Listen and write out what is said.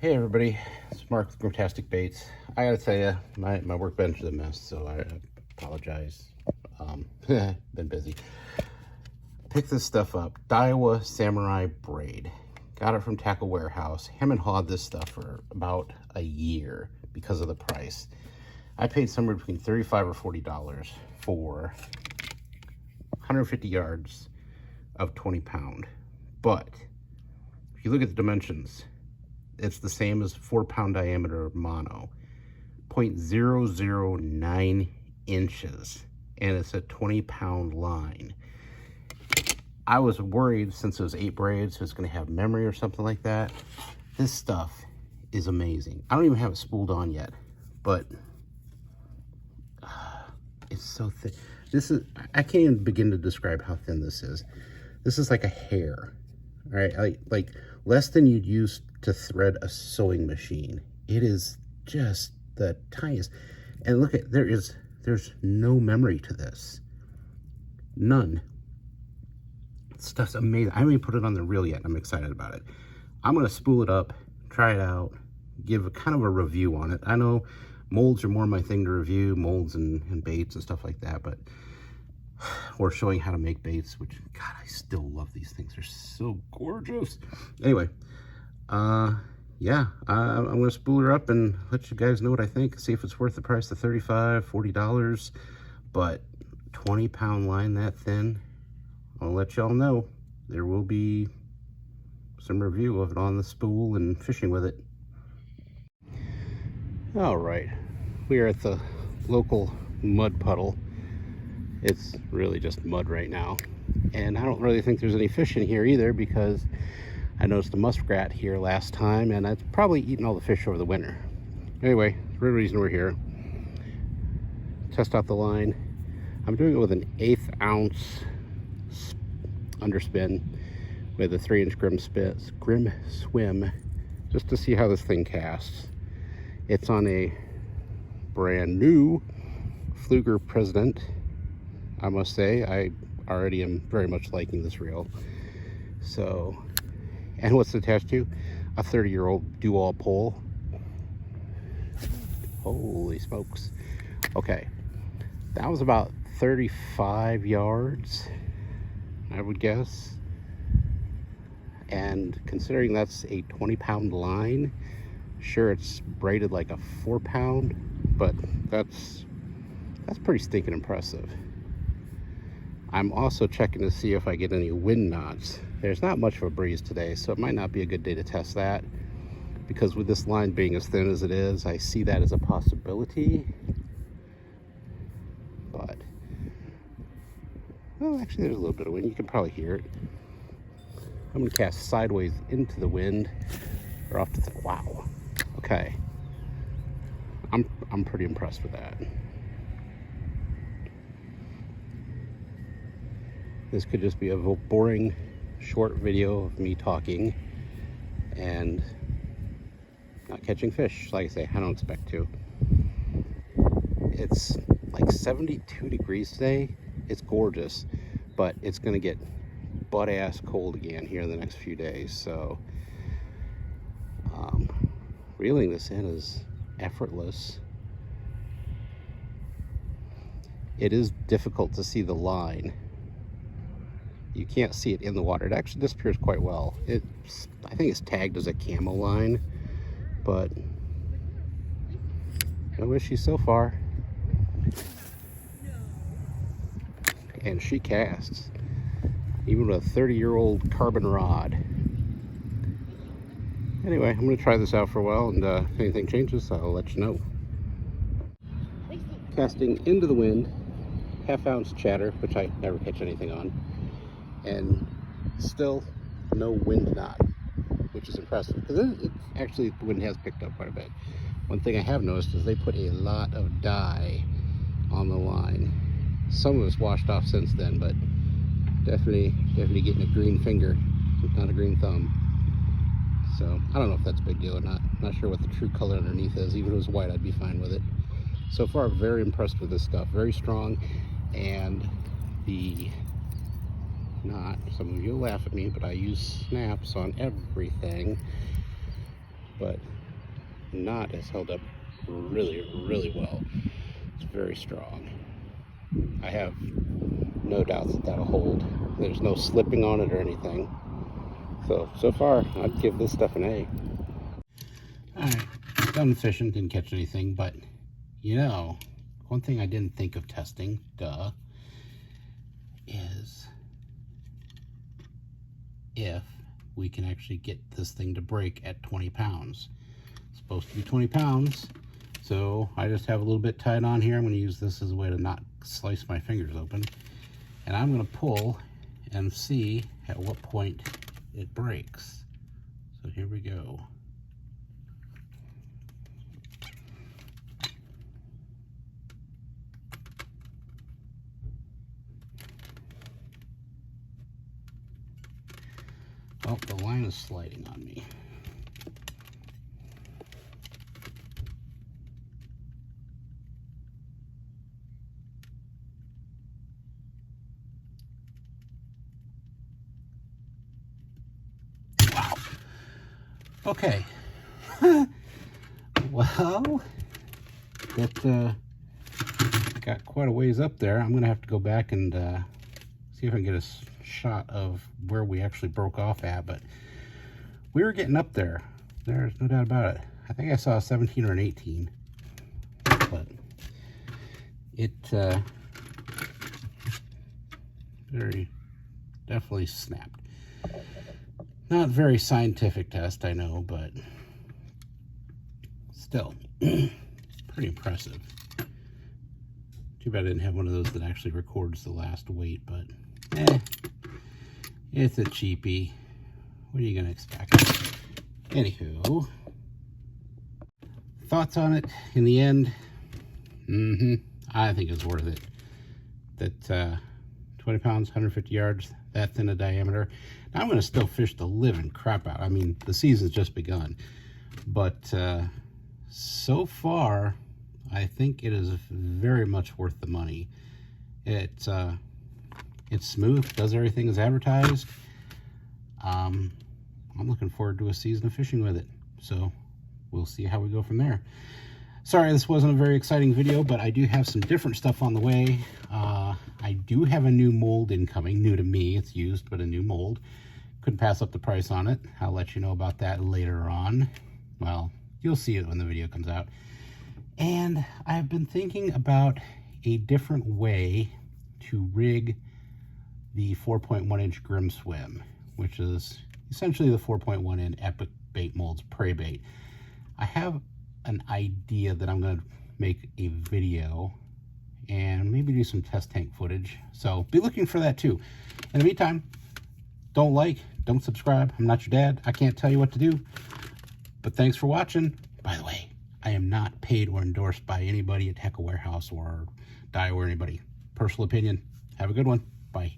Hey everybody, it's Mark with Grimtastic Baits. I gotta tell you, my workbench is a mess, so I apologize. Been busy. Picked this stuff up, Daiwa Samurai Braid. Got it from Tackle Warehouse. Him and hawed this stuff for about a year because of the price. I paid somewhere between $35 or $40 for 150 yards of 20 pound. But if you look at the dimensions, it's the same as 4-pound diameter mono, 0.009 inches, and it's a 20-pound line. I was worried since it was 8 braids, so it's going to have memory or something like that. This stuff is amazing. I don't even have it spooled on yet, but it's so thick. This is, I can't even begin to describe how thin this is. This is like a hair, right? Like less than you'd use to thread a sewing machine. It is just the tiniest. And look at, there's no memory to this. None. Stuff's amazing. I haven't even put it on the reel yet. I'm excited about it. I'm gonna spool it up, try it out, give a kind of a review on it. I know molds are more my thing to review, molds and baits and stuff like that, but or showing how to make baits, which, God, I still love these things. They're so gorgeous. Anyway, yeah, I'm gonna spool her up and let you guys know what I think, see if it's worth the price of $35, $40. But 20-pound line that thin, I'll let y'all know. There will be some review of it on the spool and fishing with it. All right, we are at the local mud puddle. It's really just mud right now, and I don't really think there's any fish in here either, because I noticed a muskrat here last time, and it's probably eaten all the fish over the winter. Anyway, the real reason we're here, test out the line. I'm doing it with an 1/8 ounce underspin with a 3-inch Grim Swim, just to see how this thing casts. It's on a brand new Fluger President. I must say, I already am very much liking this reel. So, and what's it attached to? A 30-year-old dual pole. Holy smokes. Okay, that was about 35 yards, I would guess. And considering that's a 20-pound line, sure, it's braided like a 4-pound, but that's pretty stinking impressive. I'm also checking to see if I get any wind knots. There's not much of a breeze today, so it might not be a good day to test that, because with this line being as thin as it is, I see that as a possibility. But, well, actually there's a little bit of wind. You can probably hear it. I'm gonna cast sideways into the wind, or off to the, wow. Okay, I'm pretty impressed with that. This could just be a boring short video of me talking and not catching fish. Like I say, I don't expect to. It's like 72 degrees today. It's gorgeous, but it's gonna get butt-ass cold again here in the next few days. So reeling this in is effortless. It is difficult to see the line. You can't see it in the water. It actually disappears quite well. I think it's tagged as a camo line, but no issues so far. And she casts, even with a 30-year-old carbon rod. Anyway, I'm gonna try this out for a while, and if anything changes, I'll let you know. Casting into the wind, 1/2 ounce chatter, which I never catch anything on. And still no wind knot, which is impressive, because it actually, the wind has picked up quite a bit. One thing I have noticed is they put a lot of dye on the line. Some of it's washed off since then, but definitely getting a green finger, not a green thumb. So I don't know if that's a big deal or not. I'm not sure what the true color underneath is. Even if it was white, I'd be fine with it. So far, very impressed with this stuff. Very strong, and the knot, some of you will laugh at me, but I use snaps on everything. but knot has held up really, really well. It's very strong. I have no doubts that that'll hold. There's no slipping on it or anything. So far, I'd give this stuff an A. Alright, done fishing, didn't catch anything, but you know, one thing I didn't think of testing, is if we can actually get this thing to break at 20 pounds. It's supposed to be 20 pounds, so I just have a little bit tied on here. I'm going to use this as a way to not slice my fingers open. And I'm going to pull and see at what point it breaks. So here we go. Oh, the line is sliding on me. Wow. Okay. Well, that got quite a ways up there. I'm going to have to go back and see if I can get a shot of where we actually broke off at, but we were getting up there. There's no doubt about it. I think I saw a 17 or an 18, but it very definitely snapped. Not very scientific test, I know, but still pretty impressive. Too bad I didn't have one of those that actually records the last weight, but it's a cheapie. What are you gonna expect? Anywho, thoughts on it in the end? I think it's worth it. That 20 pounds, 150 yards, that thin a diameter. Now I'm gonna still fish the living crap out. I mean, the season's just begun, but so far, I think it is very much worth the money. It's smooth, does everything as advertised. I'm looking forward to a season of fishing with it, so we'll see how we go from there. Sorry this wasn't a very exciting video, but I do have some different stuff on the way. I do have a new mold incoming, new to me, it's used, but a new mold. Couldn't pass up the price on it. I'll let you know about that later on. Well, you'll see it when the video comes out. And I've been thinking about a different way to rig the 4.1 inch Grim Swim, which is essentially the 4.1 inch Epic Bait Molds prey bait. I have an idea that I'm going to make a video and maybe do some test tank footage, so be looking for that too. In the meantime, don't subscribe. I'm not your dad. I can't tell you what to do, but thanks for watching. By the way, I am not paid or endorsed by anybody at Heckle Warehouse or Dye or anybody. Personal opinion. Have a good one. Bye.